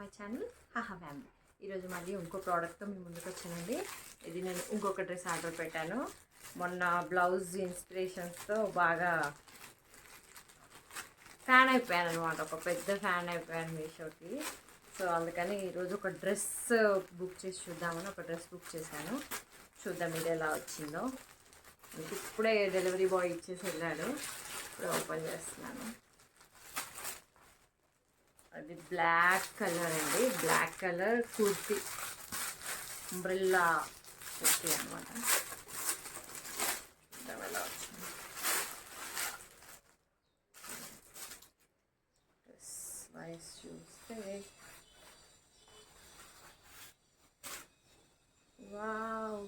My channel హాహా family. ఈరోజు మళ్ళీ ఇంకో ప్రోడక్ట్తో మీ ముందుకు వచ్చానండి. ఇది నేను ఇంకొక డ్రెస్ ఆర్డర్ పెట్టాను. మొన్న బ్లౌజ్ ఇన్స్పిరేషన్స్తో బాగా ఫ్యాన్ అయిపోయాను అనమాట. ఒక పెద్ద ఫ్యాన్ అయిపోయాను మీషోకి. సో అందుకని ఈరోజు ఒక డ్రెస్ బుక్ చేసి చూద్దామని ఒక డ్రెస్ బుక్ చేశాను. చూద్దాం ఇది ఎలా వచ్చిందో. ఇప్పుడే డెలివరీ బాయ్ ఇచ్చేసి వెళ్ళాడు. ఇప్పుడు ఓపెన్ చేస్తున్నాను. అది బ్లాక్ కలర్ అండి. Black colour kurti, umbrella kurti అనమాట. ఎలా వచ్చింది డ్రెస్ వైస్ చూస్తే, వావ్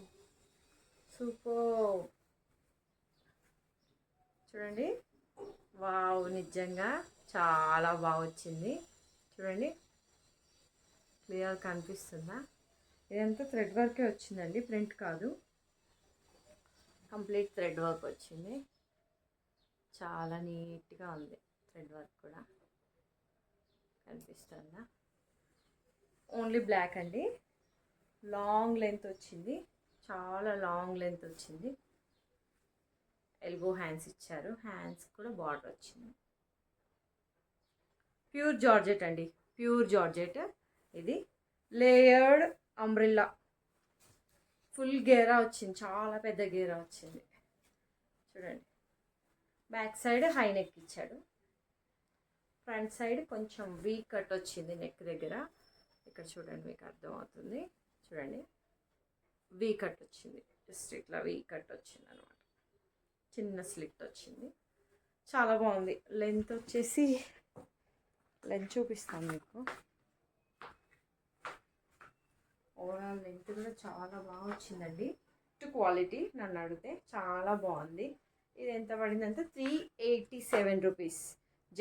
సూపర్. చూడండి, వావ్ నిజంగా చాలా బాగా వచ్చింది. చూడండి, క్లియర్ కనిపిస్తుందా? ఇదంతా థ్రెడ్ వర్కే వచ్చిందండి, ప్రింట్ కాదు. కంప్లీట్ థ్రెడ్ వర్క్ వచ్చింది. చాలా నీట్గా ఉంది. థ్రెడ్ వర్క్ కూడా కనిపిస్తుందా? ఓన్లీ బ్లాక్ అండి. లాంగ్ లెంత్ వచ్చింది, చాలా లాంగ్ లెంత్ వచ్చింది. ఎల్బో హ్యాండ్స్ ఇచ్చారు. హ్యాండ్స్ కూడా బార్డర్ వచ్చింది. ప్యూర్ జార్జెట్ అండి, ప్యూర్ జార్జెట్. ఇది లేయర్డ్ అంబ్రెల్లా, ఫుల్ గేరా వచ్చింది, చాలా పెద్ద గేరా వచ్చింది. చూడండి, బ్యాక్ సైడ్ హై నెక్ ఇచ్చాడు. ఫ్రంట్ సైడ్ కొంచెం వీ కట్ వచ్చింది నెక్ దగ్గర. ఇక్కడ చూడండి, మీకు అర్థమవుతుంది. చూడండి, వీ కట్ వచ్చింది. జస్ట్ ఇట్లా వీ కట్ వచ్చింది అనమాట. చిన్న స్లిట్ వచ్చింది. చాలా బాగుంది. లెంత్ వచ్చేసి లెంత్ చూపిస్తాను మీకు. ఓవరాల్ లెంత్ కూడా చాలా బాగా వచ్చిందండి. క్వాలిటీ నన్ను అడిగితే చాలా బాగుంది. ఇది ఎంత పడిందంటే 387 rupees.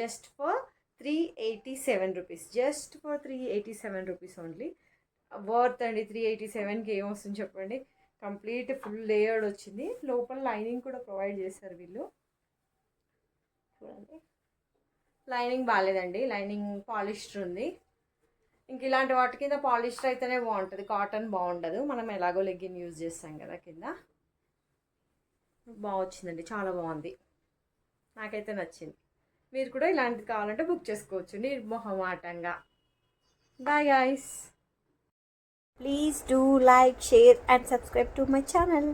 Just for 387 rupees. Just for 387 rupees only. Worth అండి. 387కి ఏమొస్తుంది చెప్పండి. కంప్లీట్ ఫుల్ లేయర్డ్ వచ్చింది. లోపల లైనింగ్ కూడా ప్రొవైడ్ చేశారు వీళ్ళు. చూడండి, లైనింగ్ బాగాలేదండి. లైనింగ్ పాలిస్టర్ ఉంది. ఇంక ఇలాంటి వాటి కింద పాలిస్టర్ అయితేనే బాగుంటుంది, కాటన్ బాగుండదు. మనం ఎలాగో లెగ్గిన్ యూజ్ చేస్తాం కదా కింద. బాగా వచ్చిందండి, చాలా బాగుంది. నాకైతే నచ్చింది. మీరు కూడా ఇలాంటిది కావాలంటే బుక్ చేసుకోవచ్చు నిర్మోహమాటంగా. Bye guys. Please do like, share and subscribe to my channel.